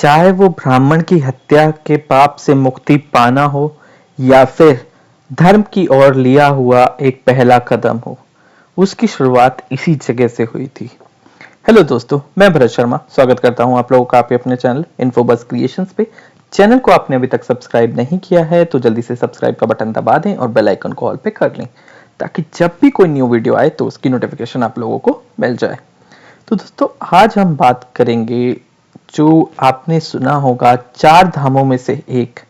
चाहे वो ब्राह्मण की हत्या के पाप से मुक्ति पाना हो या फिर धर्म की ओर लिया हुआ एक पहला कदम हो, उसकी शुरुआत इसी जगह से हुई थी। हेलो दोस्तों, मैं भरत शर्मा स्वागत करता हूं आप लोगों का आपके अपने चैनल इन्फोबस क्रिएशंस पे। चैनल को आपने अभी तक सब्सक्राइब नहीं किया है तो जल्दी से सब्सक्राइब का बटन दबा दें और बेल आइकन को ऑल पे कर लें, ताकि जब भी कोई न्यू वीडियो आए तो उसकी नोटिफिकेशन आप लोगों को मिल जाए। तो दोस्तों, आज हम बात करेंगे जो आपने सुना होगा, चार धामों में से एक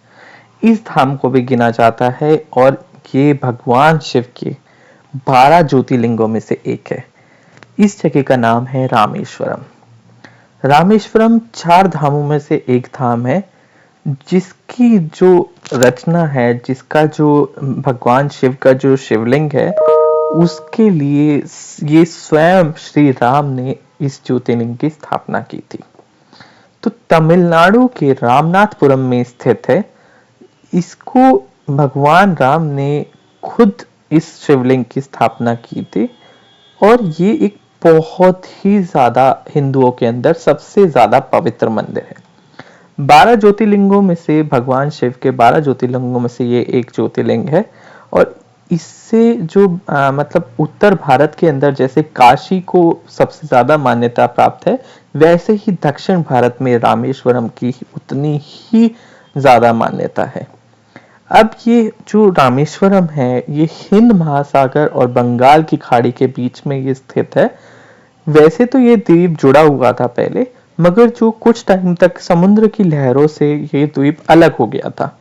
इस धाम को भी गिना जाता है और ये भगवान शिव के 12 ज्योतिर्लिंगों में से एक है। इस जगह का नाम है रामेश्वरम। रामेश्वरम चार धामों में से एक धाम है जिसकी जो रचना है, जिसका जो भगवान शिव का जो शिवलिंग है, उसके लिए ये स्वयं श्री राम ने इस ज्योतिर्लिंग की स्थापना की थी। तो तमिलनाडु के रामनाथपुरम में स्थित है। इसको भगवान राम ने खुद इस शिवलिंग की स्थापना की थी और ये एक बहुत ही ज्यादा हिंदुओं के अंदर सबसे ज्यादा पवित्र मंदिर है। 12 ज्योतिर्लिंगों में से भगवान शिव के 12 ज्योतिर्लिंगों में से ये एक ज्योतिर्लिंग है। और इससे जो मतलब उत्तर भारत के अंदर जैसे काशी को सबसे ज्यादा मान्यता प्राप्त है, वैसे ही दक्षिण भारत में रामेश्वरम की उतनी ही ज्यादा मान्यता है। अब ये जो रामेश्वरम है, ये हिंद महासागर और बंगाल की खाड़ी के बीच में ये स्थित है। वैसे तो ये द्वीप जुड़ा हुआ था पहले, मगर जो कुछ टाइम तक समुद्र की लहरों से ये द्वीप अलग हो गया था,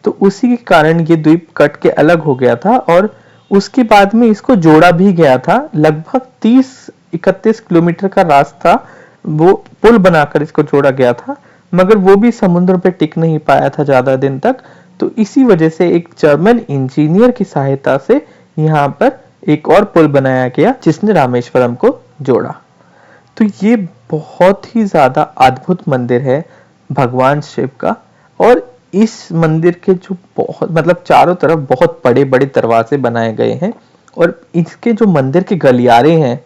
तो उसी के कारण ये द्वीप कट के अलग हो गया था और उसके बाद में इसको जोड़ा भी गया था। लगभग 30-31 किलोमीटर का रास्ता वो पुल बनाकर इसको जोड़ा गया था, मगर वो भी समुद्र पे टिक नहीं पाया था ज्यादा दिन तक। तो इसी वजह से एक जर्मन इंजीनियर की सहायता से यहाँ पर एक और पुल बनाया गया जिसने रामेश्वरम को जोड़ा। तो ये बहुत ही ज्यादा अद्भुत मंदिर है भगवान शिव का। और इस मंदिर के जो बहुत मतलब चारों तरफ बहुत बड़े बड़े दरवाजे बनाए गए हैं और इसके जो मंदिर के गलियारे हैं,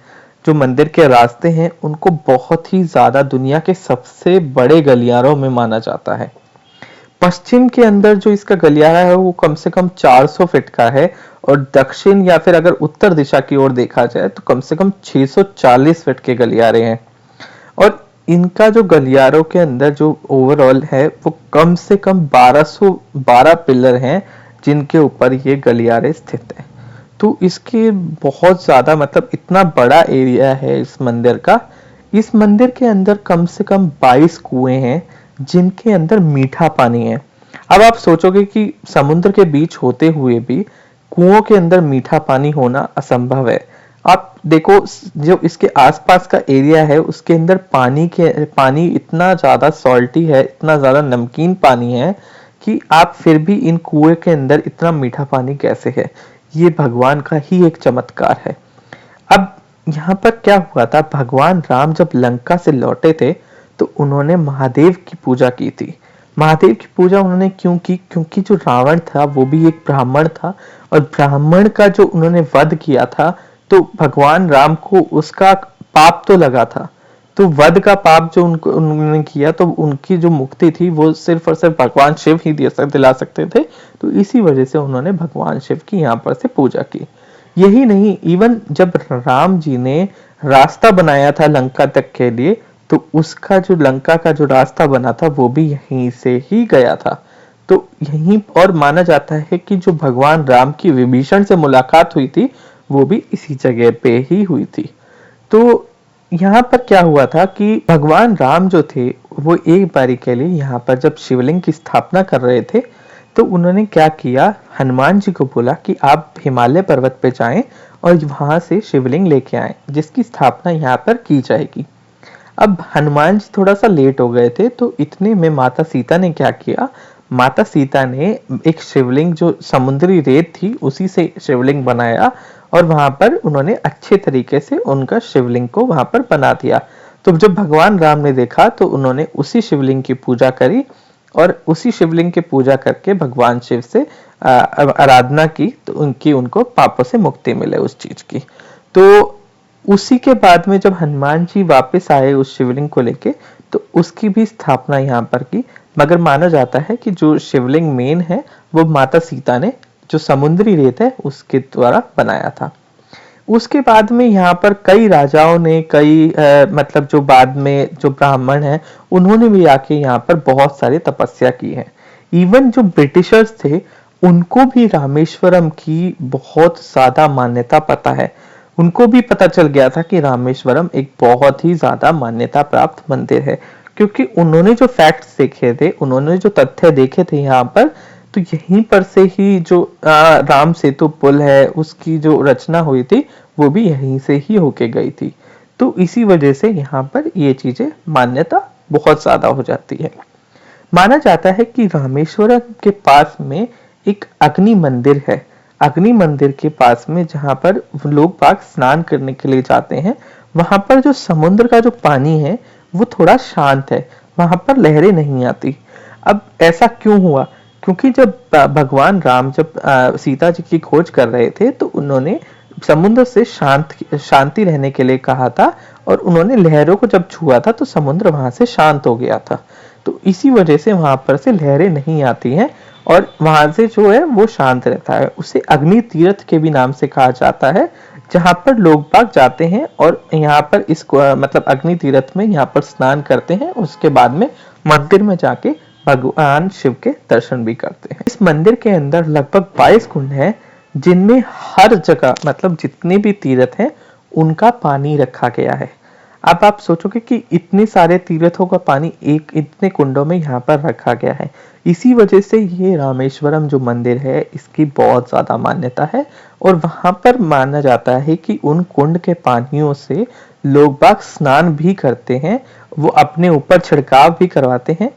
जो मंदिर के रास्ते हैं, उनको बहुत ही ज्यादा दुनिया के सबसे बड़े गलियारों में माना जाता है। पश्चिम के अंदर जो इसका गलियारा है वो कम से कम 400 फीट का है और दक्षिण या फिर अगर उत्तर दिशा की ओर देखा जाए तो कम से कम 640 फीट के गलियारे हैं। और इनका जो गलियारों के अंदर जो ओवरऑल है वो कम से कम 1212 पिलर हैं जिनके ऊपर ये गलियारे स्थित है। तो इसके बहुत ज्यादा मतलब इतना बड़ा एरिया है इस मंदिर का। इस मंदिर के अंदर कम से कम 22 कुएं हैं जिनके अंदर मीठा पानी है। अब आप सोचोगे कि समुद्र के बीच होते हुए भी कुओं के अंदर मीठा पानी होना असंभव है। आप देखो, जो इसके आसपास का एरिया है उसके अंदर पानी इतना ज्यादा सॉल्टी है, इतना ज्यादा नमकीन पानी है कि आप फिर भी इन कुएं के अंदर इतना मीठा पानी कैसे है। ये भगवान का ही एक चमत्कार है। अब यहाँ पर क्या हुआ था, भगवान राम जब लंका से लौटे थे तो उन्होंने महादेव की पूजा की थी। महादेव की पूजा उन्होंने क्यों की? क्योंकि जो रावण था वो भी एक ब्राह्मण था और ब्राह्मण का जो उन्होंने वध किया था, तो भगवान राम को उसका पाप तो लगा था। तो वध का पाप जो उन्होंने किया, तो उनकी जो मुक्ति थी वो सिर्फ और सिर्फ भगवान शिव ही दिला सकते थे। तो इसी वजह से उन्होंने भगवान शिव की यहाँ पर से पूजा की। यही नहीं, इवन जब राम जी ने रास्ता बनाया था लंका तक के लिए, तो उसका जो लंका का जो रास्ता बना था वो भी यहीं से ही गया था। तो यहीं और माना जाता है कि जो भगवान राम की विभीषण से मुलाकात हुई थी वो भी इसी जगह पे ही हुई थी। तो यहाँ पर क्या हुआ था कि भगवान राम जो थे वो एक बारी के लिए यहाँ पर जब शिवलिंग की स्थापना कर रहे थे, तो उन्होंने क्या किया, हनुमान जी को बोला कि आप हिमालय पर्वत पे जाएं और वहां से शिवलिंग लेके आएं जिसकी स्थापना यहाँ पर की जाएगी। अब हनुमान जी थोड़ा सा लेट हो गए थे, तो इतने में माता सीता ने क्या किया, माता सीता ने एक शिवलिंग जो समुद्री रेत थी उसी से शिवलिंग बनाया और वहां पर उन्होंने अच्छे तरीके से उनका शिवलिंग को वहां पर बना दिया। तो जब भगवान राम ने देखा तो उन्होंने उसी शिवलिंग की पूजा करी और उसी शिवलिंग की पूजा करके भगवान शिव से आराधना की, तो उनको पापों से मुक्ति मिले उस चीज की। तो उसी के बाद में जब हनुमान जी वापस आए उस शिवलिंग को लेके, तो उसकी भी स्थापना यहाँ पर की। मगर माना जाता है कि जो शिवलिंग मेन है वो माता सीता ने जो समुद्री रेत है उसके द्वारा बनाया था। उसके बाद में यहाँ पर कई राजाओं ने मतलब जो बाद में जो ब्राह्मण हैं उन्होंने भी आके यहाँ पर बहुत सारी तपस्या की है। इवन जो ब्रिटिशर्स थे उनको भी रामेश्वरम की बहुत ज्यादा मान्यता पता है। उनको भी पता चल गया था कि रामेश्वरम एक बहुत ही ज्यादा मान्यता प्राप्त मंदिर है, क्योंकि उन्होंने जो फैक्ट्स देखे थे, उन्होंने जो तथ्य देखे थे यहाँ पर, तो यहीं पर से ही जो राम सेतु पुल है उसकी जो रचना हुई थी वो भी यहीं से ही होके गई थी। तो इसी वजह से यहाँ पर ये चीजें मान्यता बहुत ज्यादा हो जाती है। माना जाता है कि रामेश्वरम के पास में एक अग्नि मंदिर है। अग्नि मंदिर के पास में जहां पर लोग बाग स्नान करने के लिए जाते हैं, वहां पर जो समुद्र का जो पानी है वो थोड़ा शांत है, वहां पर लहरें नहीं आती। अब ऐसा क्यों हुआ? क्योंकि जब भगवान राम जब सीता जी की खोज कर रहे थे तो उन्होंने समुद्र से शांति रहने के लिए कहा था, और उन्होंने लहरों को जब छुआ था तो समुद्र वहां से शांत हो गया था। तो इसी वजह से वहां पर से लहरें नहीं आती हैं और वहां से जो है वो शांत रहता है। उसे अग्नि तीर्थ के भी नाम से कहा जाता है, जहां पर लोग बाग जाते हैं और यहाँ पर मतलब अग्नि तीर्थ में यहाँ पर स्नान करते हैं। उसके बाद में मंदिर में जाके भगवान शिव के दर्शन भी करते हैं। इस मंदिर के अंदर लगभग 22 कुंड हैं, जिनमें हर जगह मतलब जितने भी तीर्थ हैं उनका पानी रखा गया है। अब आप सोचोगे कि इतने सारे तीर्थों का पानी एक इतने कुंडों में यहाँ पर रखा गया है। इसी वजह से ये रामेश्वरम जो मंदिर है इसकी बहुत ज्यादा मान्यता है, और वहां पर माना जाता है कि उन कुंड के पानियों से लोग बाग स्नान भी करते हैं, वो अपने ऊपर छिड़काव भी करवाते हैं।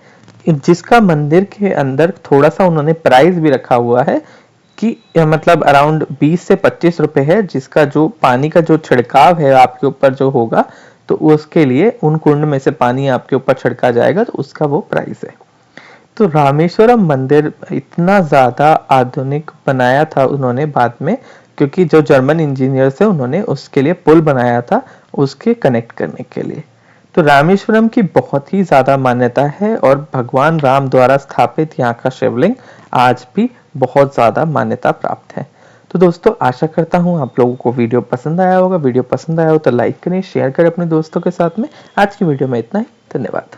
जिसका मंदिर के अंदर थोड़ा सा उन्होंने प्राइस भी रखा हुआ है कि मतलब अराउंड 20 से 25 रुपए है, जिसका जो पानी का जो छिड़काव है आपके ऊपर जो होगा तो उसके लिए उन कुंड में से पानी आपके ऊपर छिड़का जाएगा, तो उसका वो प्राइस है। तो रामेश्वरम मंदिर इतना ज्यादा आधुनिक बनाया था उन्होंने बाद में, क्योंकि जो जर्मन इंजीनियर्स है उन्होंने उसके लिए पुल बनाया था उसके कनेक्ट करने के लिए। तो रामेश्वरम की बहुत ही ज्यादा मान्यता है, और भगवान राम द्वारा स्थापित यहाँ का शिवलिंग आज भी बहुत ज्यादा मान्यता प्राप्त है। तो दोस्तों आशा करता हूँ आप लोगों को वीडियो पसंद आया होगा। वीडियो पसंद आया हो तो लाइक करें, शेयर करें अपने दोस्तों के साथ में। आज की वीडियो में इतना ही। धन्यवाद।